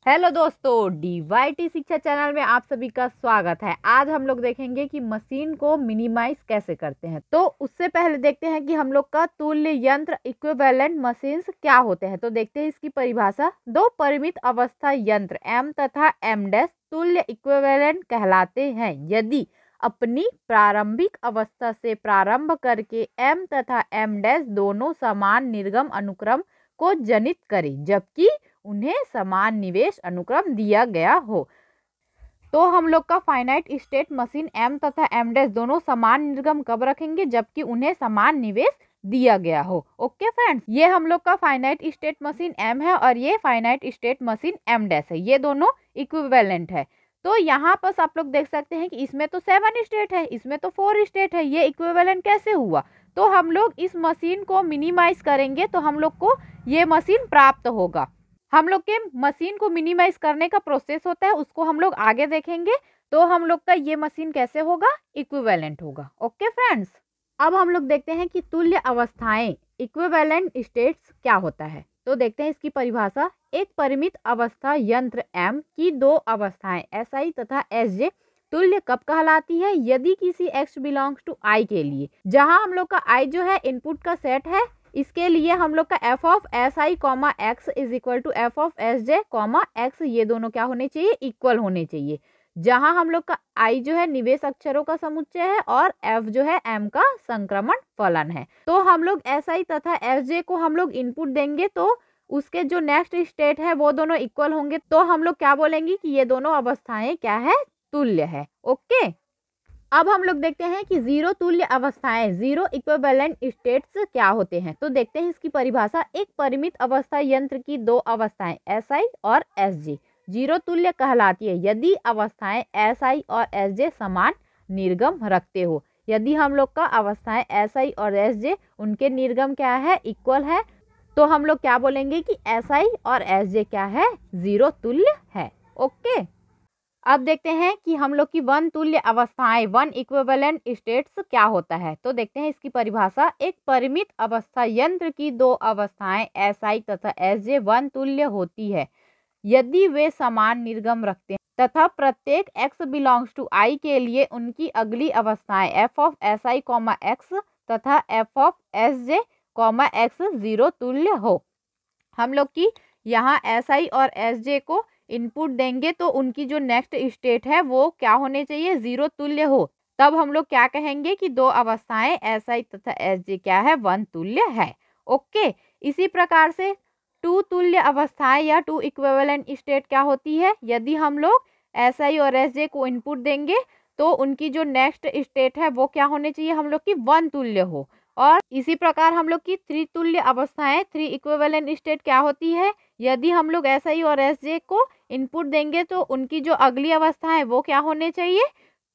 Hello दोस्तों, डीवाईटी शिक्षा channel में आप सभी का स्वागत है। आज हम लोग देखेंगे कि मशीन को मिनिमाइज कैसे करते हैं। तो उससे पहले देखते हैं कि हम लोग का तुल्य यंत्र इक्विवेलेंट मशीन्स क्या होते हैं। तो देखते हैं इसकी परिभाषा। दो परिमित अवस्था यंत्र एम तथा एम डैश तुल्य इक्विवेलेंट कहलाते हैं यदि अपनी प्रारंभिक अवस्था से प्रारंभ करके एम तथा एम डैश दोनों समान निर्गम अनुक्रम को जनित करें, जबकि उन्हें समान निवेश अनुक्रम दिया गया हो। तो हम लोग का फाइनाइट स्टेट मशीन एम तथा एम डैश दोनों समान निर्गम कब रखेंगे, जबकि उन्हें समान निवेश दिया गया हो। ओके फ्रेंड्स, ये हम लोग का फाइनाइट स्टेट मशीन एम है और ये finite state machine M dash है। ये दोनों इक्विवेलेंट है। तो यहाँ पर आप लोग देख सकते हैं कि इसमें तो 7 स्टेट है, इसमें तो 4 स्टेट है। ये इक्विवेलेंट कैसे हुआ? तो हम लोग इस मशीन को मिनिमाइज करेंगे तो हम लोग को ये मशीन प्राप्त होगा। हम लोग के मशीन को मिनिमाइज करने का प्रोसेस होता है, उसको हम लोग आगे देखेंगे। तो हम लोग का ये मशीन कैसे होगा? इक्विवेलेंट होगा। ओके फ्रेंड्स, अब हम लोग देखते हैं कि तुल्य अवस्थाएं इक्विवेलेंट स्टेट्स क्या होता है। तो देखते हैं इसकी परिभाषा। एक परिमित अवस्था यंत्र एम की दो अवस्थाएं एस आई तथा एस जे तुल्य कब कहलाती है? यदि किसी एक्स बिलोंग्स टू आई के लिए, जहां हम लोग का आई जो है इनपुट का सेट है, इसके लिए हम लोग का F of S I comma X is equal to F of S J comma X, ये दोनों क्या होने चाहिए? इक्वल होने चाहिए। जहां हम लोग का आई जो है निवेश अक्षरों का समुच्चय है और एफ जो है एम का संक्रमण फलन है। तो हम लोग एस आई तथा एस जे को हम लोग इनपुट देंगे तो उसके जो नेक्स्ट स्टेट है वो दोनों इक्वल होंगे। तो हम लोग क्या बोलेंगे कि ये दोनों अवस्थाएं क्या है? तुल्य है। ओके, अब हम लोग देखते हैं कि जीरो तुल्य अवस्थाएं जीरो इक्विवेलेंट स्टेट्स क्या होते हैं। तो देखते हैं इसकी परिभाषा। एक परिमित अवस्था यंत्र की दो अवस्थाएं एस आई और एस जे जीरो तुल्य कहलाती है यदि अवस्थाएं एस आई और एस जे समान निर्गम रखते हो। यदि हम लोग का अवस्थाएं एस आई और एस जे उनके निर्गम क्या है? इक्वल है, तो हम लोग क्या बोलेंगे कि एस आई और एस जे क्या है? जीरो तुल्य है। ओके, अब देखते हैं कि हम लोग की वन तुल्य अवस्थाएं वन इक्विवेलेंट स्टेट्स क्या होता है। तो देखते हैं इसकी परिभाषा। एक परिमित अवस्था यंत्र की दो अवस्थाएं एस आई तथा एस जे वन तुल्य होती है यदि वे समान निर्गम रखते हैं तथा प्रत्येक x बिलोंग्स टू i के लिए उनकी अगली अवस्थाएं F of S I comma X तथा F of S J comma X zero तुल्य हो। हम लोग की यहाँ एस आई और एस जे को इनपुट देंगे तो उनकी जो नेक्स्ट स्टेट है वो क्या होने चाहिए? जीरो तुल्य हो। तब हम लोग क्या कहेंगे कि दो अवस्थाएं एस आई तथा एस जे क्या है? वन तुल्य है। ओके, इसी प्रकार से टू तुल्य अवस्थाएं या टू इक्विवेलेंट स्टेट क्या होती है? यदि हम लोग एस आई और एस जे को इनपुट देंगे तो उनकी जो नेक्स्ट स्टेट है वो क्या होने चाहिए? हम लोग की वन तुल्य हो। और इसी प्रकार हम लोग की थ्री तुल्य अवस्थाएं थ्री इक्विवेलेंट स्टेट क्या होती है? यदि हम लोग एस आई और एस जे को इनपुट देंगे तो उनकी जो अगली अवस्था है वो क्या होने चाहिए?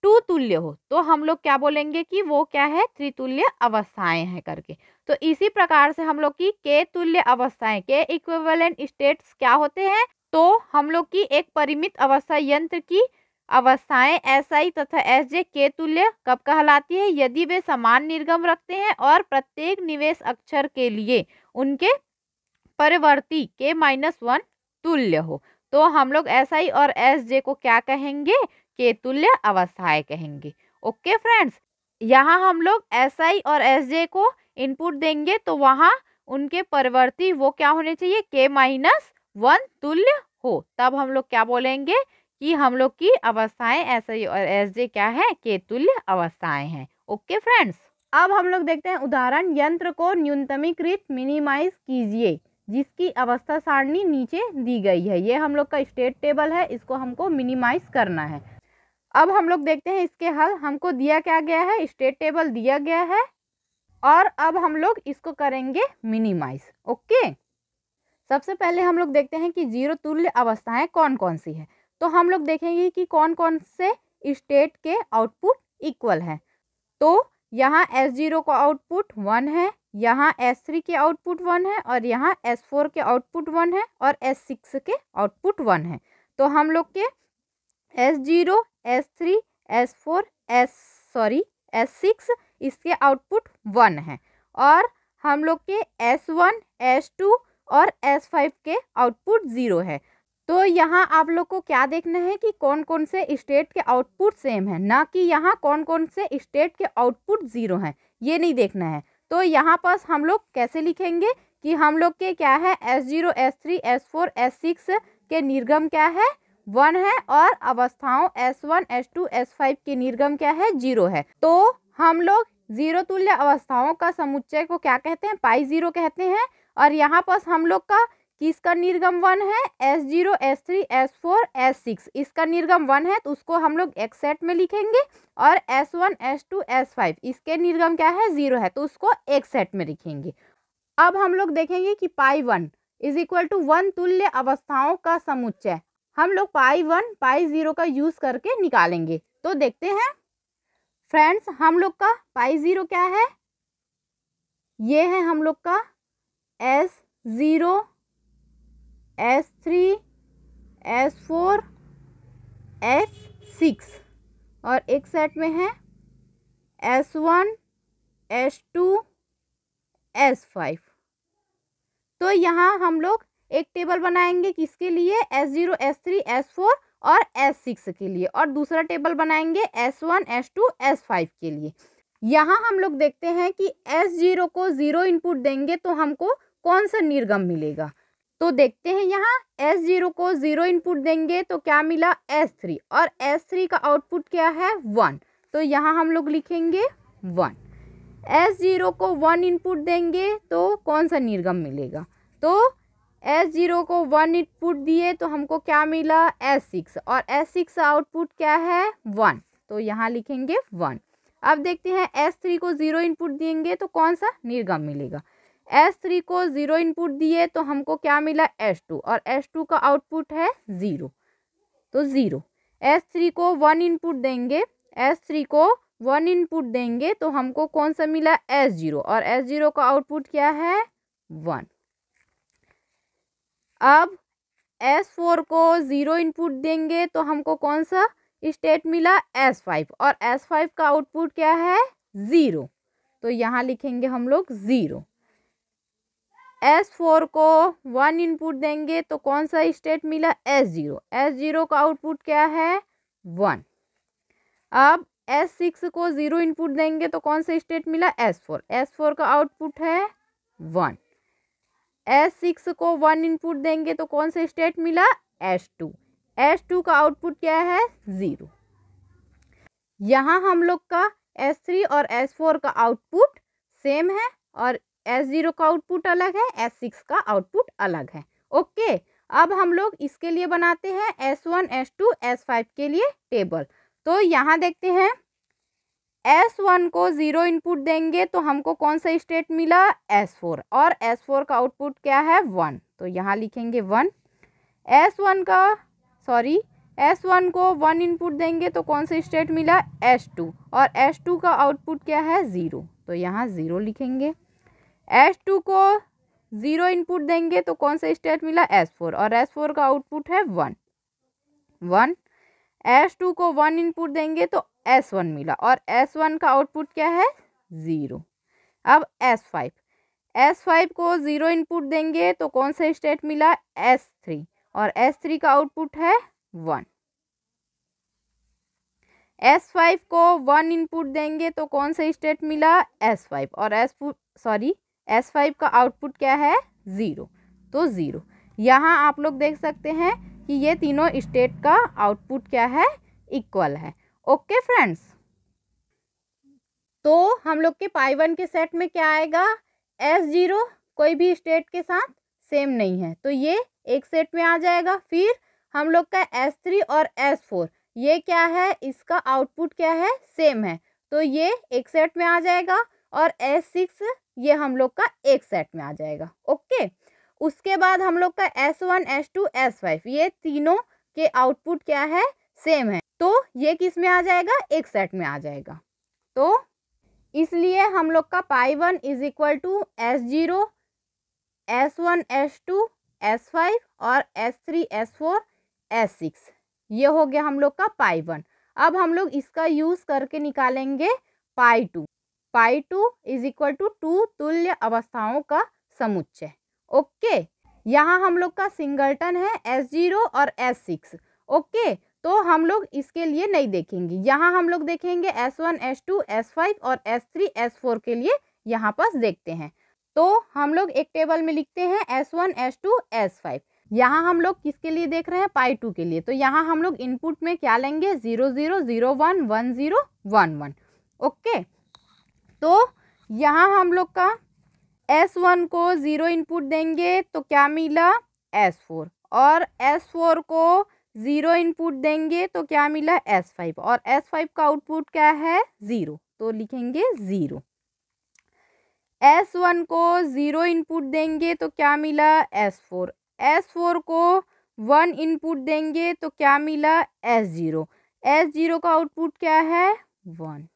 टू तुल्य हो। तो हम लोग क्या बोलेंगे कि वो क्या है? त्रितुल्य अवस्थाएं हैं करके। तो इसी प्रकार से हम लोग की के तुल्य अवस्थाएं के इक्विवेलेंट स्टेट्स क्या होते हैं? तो हम लोग की एक परिमित अवस्था यंत्र की अवस्थाएं एस आई तथा एस जे के तुल्य कब कहलाती है? यदि वे समान निर्गम रखते हैं और प्रत्येक निवेश अक्षर के लिए उनके परिवर्ती के माइनस वन तुल्य हो। तो हम लोग एस आई और एस जे को क्या कहेंगे? के तुल्य अवस्थाएं कहेंगे। ओके फ्रेंड्स, यहाँ हम लोग एस आई और एस जे को इनपुट देंगे तो वहाँ उनके परिवर्ती वो क्या होने चाहिए? के माइनस वन तुल्य हो। तब हम लोग क्या बोलेंगे कि हम लोग की अवस्थाएं एस आई और एस जे क्या है? के तुल्य अवस्थाएं हैं। ओके फ्रेंड्स, अब हम लोग देखते हैं उदाहरण। यंत्र को न्यूनतमीकृत मिनिमाइज कीजिए जिसकी अवस्था सारणी नीचे दी गई है। ये हम लोग का स्टेट टेबल है, इसको हमको मिनिमाइज करना है। अब हम लोग देखते हैं इसके हल। हमको दिया क्या गया है? स्टेट टेबल दिया गया है और अब हम लोग इसको करेंगे मिनिमाइज। ओके, सबसे पहले हम लोग देखते हैं कि जीरो तुल्य अवस्थाएं कौन कौन सी है। तो हम लोग देखेंगे कि कौन कौन से स्टेट के आउटपुट इक्वल है। तो यहाँ S0 का आउटपुट 1 है, यहाँ S3 के आउटपुट 1 है और यहाँ S4 के आउटपुट 1 है और S6 के आउटपुट 1 है। तो हम लोग के S0, S3, S4, S6 इसके आउटपुट 1 है और हम लोग के S1, S2 और S5 के आउटपुट 0 है। तो यहाँ आप लोग को क्या देखना है कि कौन कौन से स्टेट के आउटपुट सेम है, ना कि यहाँ कौन कौन से स्टेट के आउटपुट जीरो हैं, ये नहीं देखना है। तो यहाँ पर हम लोग कैसे लिखेंगे कि हम लोग के क्या है S0 S3 S4 S6 के निर्गम क्या है 1 है और अवस्थाओं S1 S2 S5 के निर्गम क्या है 0 है। तो हम लोग जीरो तुल्य अवस्थाओं का समुच्चय को क्या कहते हैं पाई जीरो कहते हैं। और यहाँ पर हम लोग का किसका निर्गम 1 है S0 S3 S4 S6, इसका निर्गम 1 है तो उसको हम लोग एक सेट में लिखेंगे। और S1 S2 S5 इसके निर्गम क्या है 0 है तो उसको एक सेट में लिखेंगे। अब हम लोग देखेंगे कि पाई 1 इज इक्वल टू 1 तुल्य अवस्थाओं का समुच्चय हम लोग पाई 1 पाई 0 का यूज करके निकालेंगे। तो देखते हैं फ्रेंड्स, हम लोग का पाई 0 क्या है, ये है हम लोग का S0 S3 S4 S6 और एक सेट में है S1 S2 S5। तो यहाँ हम लोग एक टेबल बनाएंगे किसके लिए S0 S3 S4 और S6 के लिए, और दूसरा टेबल बनाएंगे S1 S2 S5 के लिए। यहाँ हम लोग देखते हैं कि S0 को 0 इनपुट देंगे तो हमको कौन सा निर्गम मिलेगा। तो देखते हैं यहाँ S0 को 0 इनपुट देंगे तो क्या मिला S3, और S3 का आउटपुट क्या है 1, तो यहाँ हम लोग लिखेंगे 1। S0 को 1 इनपुट देंगे तो कौन सा निर्गम मिलेगा, तो S0 को 1 इनपुट दिए तो हमको क्या मिला S6, और S6 आउटपुट क्या है 1, तो यहाँ लिखेंगे 1। अब देखते हैं S3 को 0 इनपुट देंगे तो कौन सा निर्गम मिलेगा। S3 को 0 इनपुट दिए तो हमको क्या मिला S2, और S2 का आउटपुट है 0, तो 0। S3 को 1 इनपुट देंगे, S3 को 1 इनपुट देंगे तो हमको कौन सा मिला S0, और S0 का आउटपुट क्या है 1। अब S4 को 0 इनपुट देंगे तो हमको कौन सा स्टेट मिला S5, और S5 का आउटपुट क्या है 0, तो यहाँ लिखेंगे हम लोग 0। S4 को 1 इनपुट देंगे तो कौन सा स्टेट मिला S0, S0 का आउटपुट क्या है 1। अब S6 को 0 इनपुट देंगे तो कौन सा स्टेट मिला S4, S4 का आउटपुट है 1। S6 को 1 इनपुट देंगे तो कौन सा स्टेट मिला S2, S2 का आउटपुट क्या है 0। यहाँ हम लोग का S3 और S4 का आउटपुट सेम है और S0 का आउटपुट अलग है, S6 का आउटपुट अलग है। ओके, अब हम लोग इसके लिए बनाते हैं S1 S2 S5 के लिए टेबल। तो यहाँ देखते हैं S1 को 0 इनपुट देंगे तो हमको कौन सा स्टेट मिला S4, और S4 का आउटपुट क्या है 1, तो यहाँ लिखेंगे 1। S1 को 1 इनपुट देंगे तो कौन सा स्टेट मिला S2, और S2 का आउटपुट क्या है 0, तो यहाँ 0 लिखेंगे। S2 को 0 इनपुट देंगे तो कौन सा स्टेट मिला S4, और S4 का आउटपुट है 1। S2 को 1 इनपुट देंगे तो S1 मिला, और S1 का आउटपुट क्या है 0। अब S5 को 0 इनपुट देंगे तो कौन सा स्टेट मिला S3, और S3 का आउटपुट है 1। S5 को 1 इनपुट देंगे तो कौन सा स्टेट मिला S5, और S5 का आउटपुट क्या है 0, तो 0। यहाँ आप लोग देख सकते हैं कि ये तीनों स्टेट का आउटपुट क्या है इक्वल है। ओके फ्रेंड्स, तो हम लोग के पाई 1 के सेट में क्या आएगा S0 कोई भी स्टेट के साथ सेम नहीं है तो ये एक सेट में आ जाएगा। फिर हम लोग का S3 और S4 ये क्या है, इसका आउटपुट क्या है सेम है तो ये एक सेट में आ जाएगा, और S6 ये हम लोग का एक सेट में आ जाएगा। ओके, उसके बाद हम लोग का S1 S2 S5 ये तीनों के आउटपुट क्या है सेम है तो ये किस में आ जाएगा एक सेट में आ जाएगा। तो इसलिए हम लोग का पाई 1 is equal to S0 S1 S2 S5 और S3 S4 S6, ये हो गया हम लोग का पाई 1। अब हम लोग इसका यूज करके निकालेंगे पाई 2। पाई 2 इज इक्वल टू 2 तुल्य अवस्थाओं का समुच्चय। ओके, यहाँ हम लोग का सिंगलटन है S0 और S6। ओके, तो हम लोग इसके लिए नहीं देखेंगे। यहाँ हम लोग देखेंगे S1 S2 S5 और S3 S4 के लिए यहाँ पास देखते हैं। तो हम लोग एक टेबल में लिखते हैं S1 S2 S5। यहाँ हम लोग किसके लिए देख रहे हैं, पाई 2 के लिए। तो यहाँ हम लोग इनपुट में क्या लेंगे, 0 0 0 1 1 0 1 1। ओके, तो यहाँ हम लोग का S1 को 0 इनपुट देंगे तो क्या मिला, S4, और S4 को 0 इनपुट देंगे तो क्या मिला, S5, और S5 का आउटपुट क्या है, 0, तो लिखेंगे 0। S1 को 0 इनपुट देंगे तो क्या मिला, S4, S4 को 1 इनपुट देंगे तो क्या मिला, S0, S0 का आउटपुट क्या है, 1।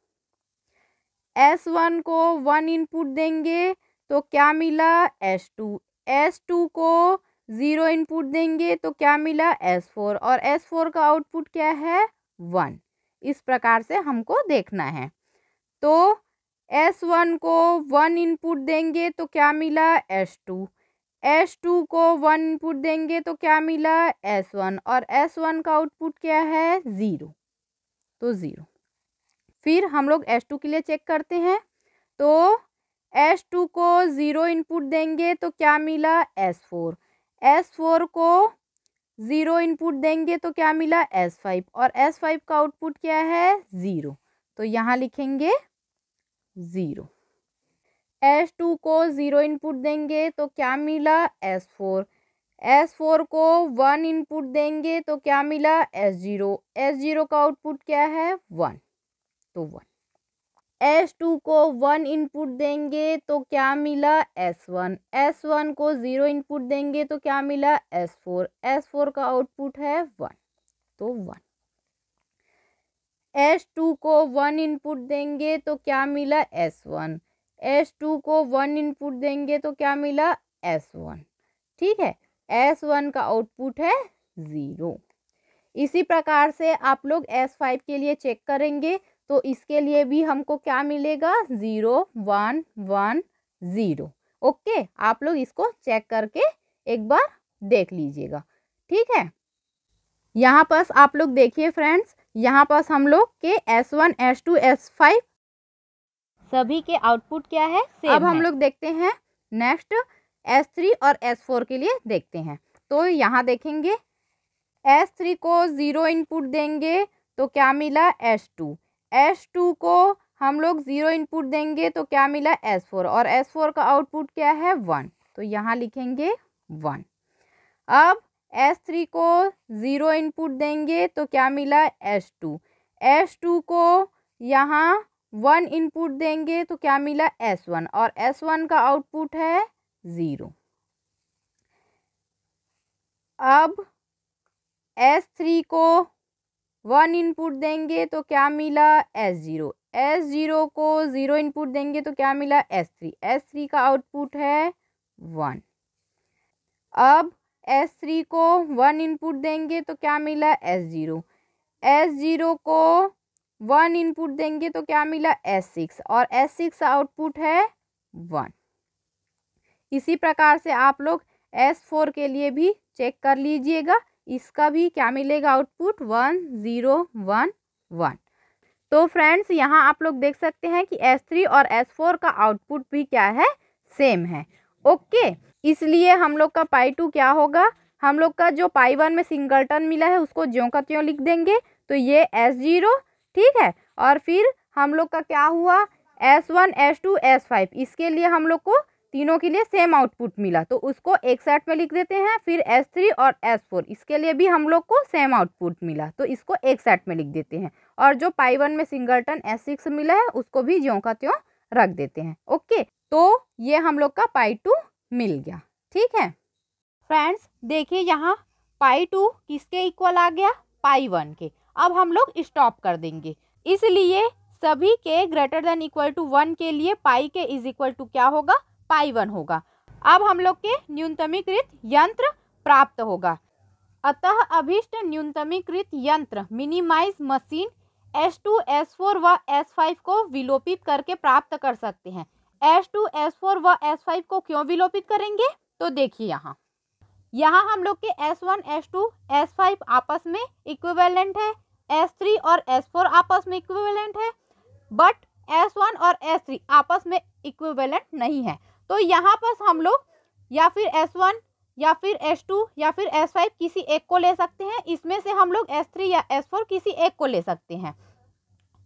S1 को 1 इनपुट देंगे तो क्या मिला, S2, S2 को 0 इनपुट देंगे तो क्या मिला, S4, और S4 का आउटपुट क्या है, 1। इस प्रकार से हमको देखना है। तो S1 को 1 इनपुट देंगे तो क्या मिला, S2, S2 को 1 इनपुट देंगे तो क्या मिला, S1, और S1 का आउटपुट क्या है, 0, तो 0। फिर हम लोग S2 के लिए चेक करते हैं। तो S2 को 0 इनपुट देंगे तो क्या मिला, S4, S4 को 0 इनपुट देंगे तो क्या मिला, S5, और S5 का आउटपुट क्या है, 0, तो यहाँ लिखेंगे 0। S2 को 0 इनपुट देंगे तो क्या मिला, S4, S4 को 1 इनपुट देंगे तो क्या मिला, S0, S0 का आउटपुट क्या है, 1, तो 1। S2 को 1 इनपुट देंगे तो क्या मिला, S1, S1 को 0 इनपुट देंगे तो क्या मिला, S4, S4 का आउटपुट है 1, तो 1। S2 को 1 इनपुट देंगे तो क्या मिला, S1, S2 को 1 इनपुट देंगे तो क्या मिला, S1, ठीक है। S1 का आउटपुट है 0। इसी प्रकार से आप लोग S5 के लिए चेक करेंगे तो इसके लिए भी हमको क्या मिलेगा, 0 1 1 0। ओके, आप लोग इसको चेक करके एक बार देख लीजिएगा, ठीक है। यहाँ पास आप लोग देखिए फ्रेंड्स, यहाँ पास हम लोग के S1 S2 S5 सभी के आउटपुट क्या है, सेम अब हम लोग देखते हैं नेक्स्ट S3 और S4 के लिए देखते हैं। तो यहाँ देखेंगे S3 को 0 इनपुट देंगे तो क्या मिला, S2, S2 को हम लोग 0 इनपुट देंगे तो क्या मिला, S4, और S4 का आउटपुट क्या है, 1, तो यहाँ लिखेंगे 1। अब S3 को 0 इनपुट देंगे तो क्या मिला, S2, S2 को यहाँ 1 इनपुट देंगे तो क्या मिला, S1, और S1 का आउटपुट है 0। अब S3 को 1 इनपुट देंगे तो क्या मिला, S0, S0 को 0 इनपुट देंगे तो क्या मिला, S3, S3 का आउटपुट है 1। अब S3 को 1 इनपुट देंगे तो क्या मिला, S0, S0 को 1 इनपुट देंगे तो क्या मिला, S6, और S6 का आउटपुट है 1। इसी प्रकार से आप लोग S4 के लिए भी चेक कर लीजिएगा, इसका भी क्या मिलेगा, आउटपुट 1 0 1 1। तो फ्रेंड्स यहाँ आप लोग देख सकते हैं कि S3 और S4 का आउटपुट भी क्या है, सेम है। ओके, इसलिए हम लोग का पाई 2 क्या होगा, हम लोग का जो पाई 1 में सिंगलटन मिला है उसको ज्यों का त्यों लिख देंगे, तो ये S0, ठीक है। और फिर हम लोग का क्या हुआ, S1 S2 S5, इसके लिए हम लोग को तीनों के लिए सेम आउटपुट मिला तो उसको एक सेट में लिख देते हैं। फिर S3 और S4, इसके लिए भी हम लोग को सेम आउटपुट मिला तो इसको एक सेट में लिख देते हैं। और जो पाई 1 में सिंगलटन S6 मिला है उसको भी ज्यों का त्यों रख देते हैं। ओके, तो ये हम लोग का पाई 2 मिल गया, ठीक है। फ्रेंड्स देखिए यहाँ पाई 2 किसके इक्वल आ गया, पाई 1 के। अब हम लोग स्टॉप कर देंगे, इसलिए सभी के ग्रेटर देन इक्वल टू 1 के लिए पाई के इज इक्वल टू क्या होगा, पाई 1 होगा। अब हम लोग के न्यूनतमीकृत यंत्र प्राप्त होगा। अतः अभीष्ट न्यूनतमीकृत यंत्र मिनिमाइज मशीन S2 S4 व S5 को विलोपित करके प्राप्त कर सकते हैं। S2 S4 व S5 को क्यों विलोपित करेंगे, तो देखिए यहाँ यहाँ हम लोग के S1, S2, S5 आपस में इक्विवेलेंट है, S3 और S4 आपस में इक्विवेलेंट है, बट S1 और S3 आपस में इक्विवेलेंट नहीं है। तो यहाँ पर हम लोग या फिर S1 या फिर S2 या फिर S5 किसी एक को ले सकते हैं। इसमें से हम लोग S3 या S4 किसी एक को ले सकते हैं।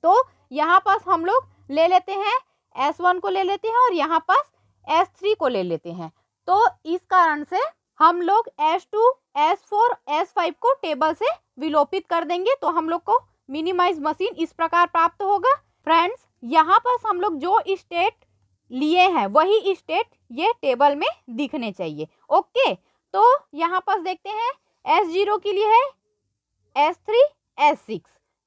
तो यहाँ पास हम लोग ले लेते हैं S1 को ले लेते हैं और यहाँ पास S3 को ले लेते हैं। तो इस कारण से हम लोग S2, S4, S5 को टेबल से विलोपित कर देंगे। तो हम लोग को मिनिमाइज मशीन इस प्रकार प्राप्त होगा। फ्रेंड्स, यहाँ पर हम लोग जो स्टेट लिए हैं वही स्टेट ये टेबल में दिखने चाहिए। ओके, तो यहाँ पर देखते हैं S0 के लिए है S3, S6।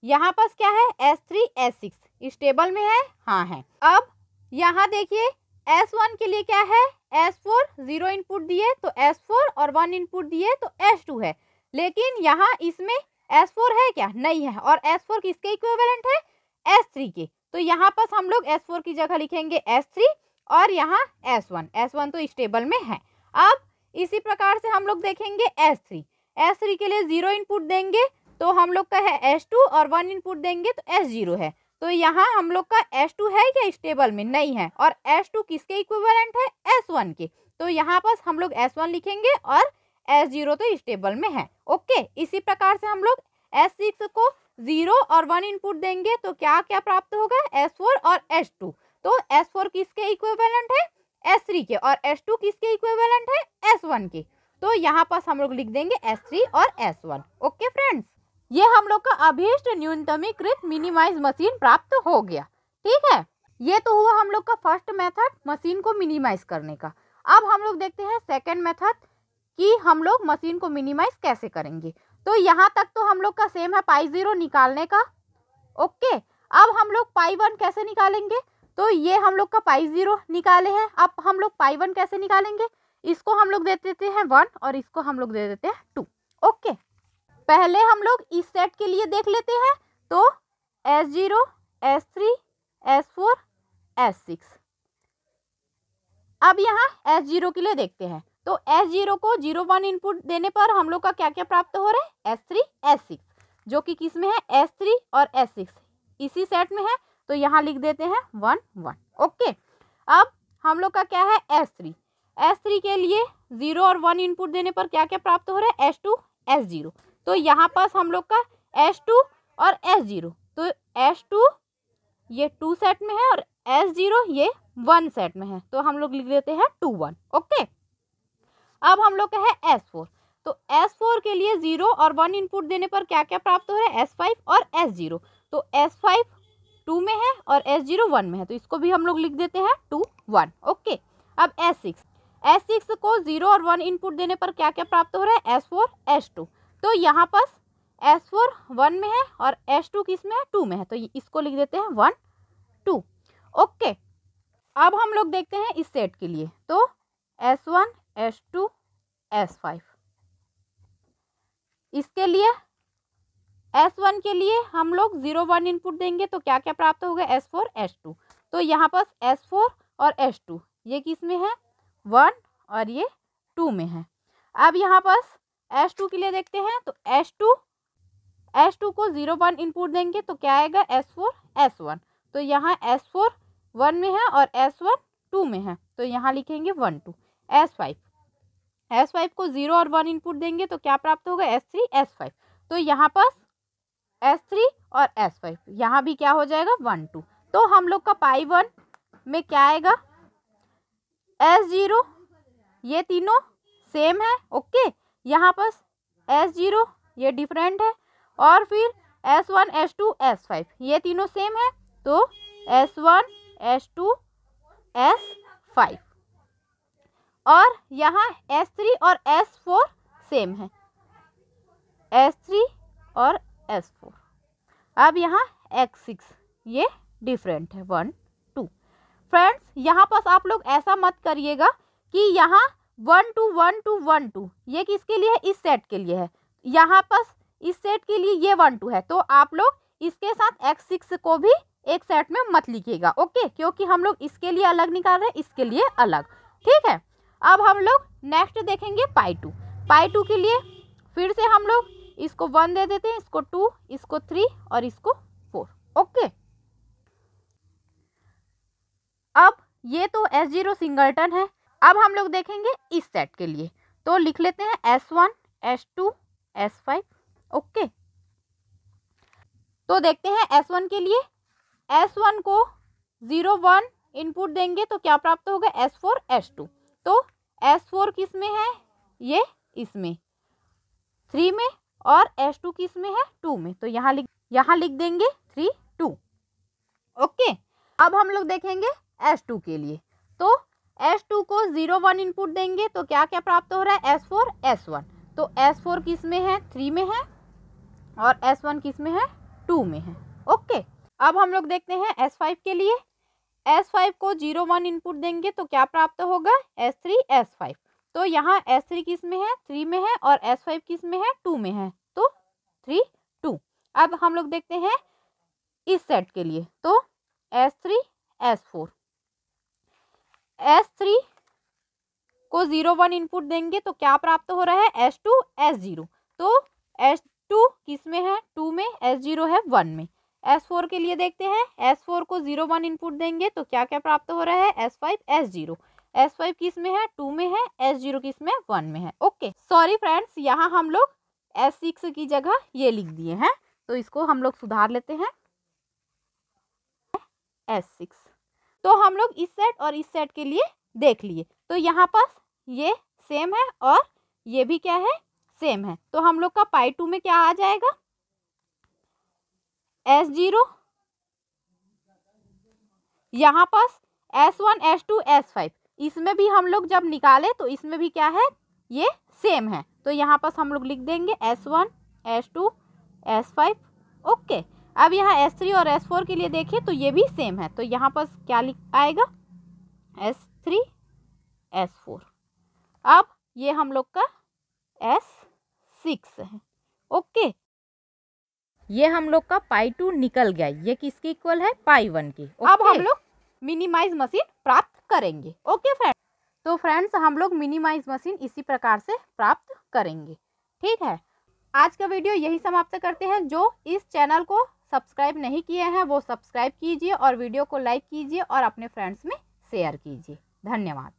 यहाँ पर क्या है S3, S6 इस टेबल में है, हाँ है। अब यहाँ देखिए S1 के लिए क्या है S4, 0 इनपुट दिए तो S4 और 1 इनपुट दिए तो S2 है। लेकिन यहाँ इसमें S4 है क्या, नहीं है। और S4 किसके इक्विवेलेंट है S3 के। तो यहाँ पर हम लोग S4 की जगह लिखेंगे S3 और यहाँ S1। S1 तो इस टेबल में है। अब इसी प्रकार से हम लोग देखेंगे S3 के लिए 0 इनपुट देंगे तो हम लोग का है S2 और 1 इनपुट देंगे तो S0 है। तो यहाँ हम लोग का S2 है क्या इस टेबल में, नहीं है। और S2 किसके इक्विवेलेंट है S1 के। तो यहाँ पर हम लोग S1 लिखेंगे और S0 तो इस टेबल में है। ओके, इसी प्रकार से हम लोग S6 को 0 और 1 इनपुट देंगे तो क्या क्या प्राप्त होगा S4 और S2। तो S4 किसके इक्विवेलेंट है S3 के और S2 किसके इक्विवेलेंट है S1 के। तो यहाँ पर हम लोग लिख देंगे S3 और S1। ओके फ्रेंड्स, ये हम लोग का अभीष्ट न्यूनतमीकृत मिनिमाइज मशीन प्राप्त हो गया। ठीक है, ये तो हुआ हम लोग का फर्स्ट मेथड मशीन को मिनिमाइज करने का। अब हम लोग देखते हैं सेकंड मेथड कि हम लोग मशीन को मिनिमाइज कैसे करेंगे। तो यहाँ तक तो हम लोग का सेम है पाई 0 निकालने का। ओके, अब हम लोग पाई 1 कैसे निकालेंगे। तो ये हम लोग का पाई 0 निकाले हैं। अब हम लोग पाई 1 कैसे निकालेंगे, इसको हम लोग दे देते हैं 1 और इसको हम लोग दे देते हैं 2। ओके, पहले हम लोग इस सेट के लिए देख लेते हैं। तो S0, S3, S4, S6। अब यहाँ S0 के लिए देखते हैं। तो S0 को 0, 1 इनपुट देने पर हम लोग का क्या क्या प्राप्त हो रहा है S3, S6, जो कि किस में है S3 और S6 इसी सेट में है। तो यहाँ लिख देते हैं 1, 1। ओके, अब हम लोग का क्या है S3 के लिए 0 और 1 इनपुट देने पर क्या क्या प्राप्त हो रहा है S2, S0। तो यहाँ पास हम लोग का S2 और S0। तो S2 ये 2 सेट में है और S0 ये 1 सेट में है। तो हम लोग लिख देते हैं 2, 1। ओके, अब हम लोग का है S4। तो S4 के लिए 0 और 1 इनपुट देने पर क्या क्या प्राप्त हो रहा है S5 और S0। तो S5 2 में है और S0 1 में है। तो इसको भी हम लोग लिख देते हैं 2, 1। ओके, अब S6 को 0 और 1 इनपुट देने पर क्या क्या प्राप्त हो रहा है S4, S2। तो यहाँ पर S4 1 में है और S2 किस में है 2 में है। तो इसको लिख देते हैं 1, 2। ओके, अब हम लोग देखते हैं इस सेट के लिए। तो S1, S2, S5 इसके लिए S1 के लिए हम लोग 0, 1 इनपुट देंगे तो क्या क्या प्राप्त होगा S4, S2। तो यहाँ पर S4 और S2 ये किस में है 1 और ये 2 में है। अब यहाँ पर S2 के लिए देखते हैं। तो S2 को 0, 1 इनपुट देंगे तो क्या आएगा S4, S1। तो यहाँ S4 1 में है और S1 2 में है। तो यहाँ लिखेंगे 1, 2। S5 को 0 और 1 इनपुट देंगे तो क्या प्राप्त होगा S3, S5। तो यहाँ पर S3 और S5 यहाँ भी क्या हो जाएगा 1, 2। तो हम लोग का पाई 1 में क्या आएगा S0 ये तीनों सेम है। ओके, यहाँ पर S0 ये डिफरेंट है और फिर S1, S2, S5 ये तीनों सेम है। तो S1, S2, S5 और यहाँ S3 और S4 सेम है, S3 और S4। अब यहाँ X6 ये डिफरेंट है 1, 2। फ्रेंड्स, यहाँ पर आप लोग ऐसा मत करिएगा कि यहाँ 1, 2, 1, 2, 1, 2 ये किसके लिए है इस सेट के लिए है। यहाँ पर इस सेट के लिए ये 1, 2 है। तो आप लोग इसके साथ X6 को भी एक सेट में मत लिखिएगा। ओके, क्योंकि हम लोग इसके लिए अलग निकाल रहे हैं, इसके लिए अलग। ठीक है, अब हम लोग नेक्स्ट देखेंगे पाई 2। पाई 2 के लिए फिर से हम लोग इसको 1 दे देते हैं, इसको 2, इसको 3 और इसको 4। ओके, अब ये तो S0 सिंगलटन है। अब हम लोग देखेंगे इस सेट के लिए, तो लिख लेते हैं S1, S2, S5। ओके, तो देखते हैं S1 के लिए। S1 को 0, 1 इनपुट देंगे तो क्या प्राप्त होगा, S4, S2। तो S4 किस में है, ये इसमें 3 में, और S2 किस में है, 2 में। तो यहाँ लिख देंगे 3, 2। ओके, अब हम लोग देखेंगे S2 के लिए, तो S2 को 0, 1 इनपुट देंगे तो क्या क्या प्राप्त हो रहा है, S4, S1। तो S4 किस में है, 3 में है, और S1 किस में है, 2 में है। ओके, अब हम लोग देखते हैं S5 के लिए। S5 को 0, 1 इनपुट देंगे तो क्या प्राप्त होगा, S3, S5। तो यहाँ S3 किस में है, 3 में है, और S5 किस में है, 2 में है। तो 3, 2। अब हम लोग देखते हैं इस सेट के लिए, तो S3, S4। S3 को 0, 1 इनपुट देंगे तो क्या प्राप्त हो रहा है, S2, S0। तो S2 किस में है, 2 में, S0 है 1 में। S4 के लिए देखते हैं, S4 को 0, 1 इनपुट देंगे तो क्या क्या प्राप्त हो रहा है, S5, S0। S5 किस में है, 2 में है, S0 किस में, 1 में है। ओके, सॉरी फ्रेंड्स, यहाँ हम लोग S6 की जगह ये लिख दिए हैं, तो इसको हम लोग सुधार लेते हैं, S6। तो हम लोग इस सेट और इस सेट के लिए देख लिए, तो यहाँ पास ये सेम है और ये भी क्या है, सेम है। तो हम लोग का पाई 2 में क्या आ जाएगा, S0, यहाँ पास S1, S2, S5। इसमें भी हम लोग जब निकाले तो इसमें भी क्या है, ये सेम है। तो यहाँ पास हम लोग लिख देंगे S1, S2, S5। ओके, अब यहाँ S3 और S4 के लिए देखें तो ये भी सेम है, तो यहाँ पास क्या लिख आएगा, S3, S4। अब ये हम लोग का S6 है। ओके, ये हम लोग का पाई 2 निकल गया, ये किसके इक्वल है, पाई 1 की। अब हम लोग मिनिमाइज मशीन प्राप्त करेंगे। ओके फ्रेंड्स, तो फ्रेंड्स हम लोग मिनिमाइज मशीन इसी प्रकार से प्राप्त करेंगे। ठीक है, आज का वीडियो यही समाप्त करते हैं। जो इस चैनल को सब्सक्राइब नहीं किए हैं वो सब्सक्राइब कीजिए और वीडियो को लाइक कीजिए और अपने फ्रेंड्स में शेयर कीजिए। धन्यवाद।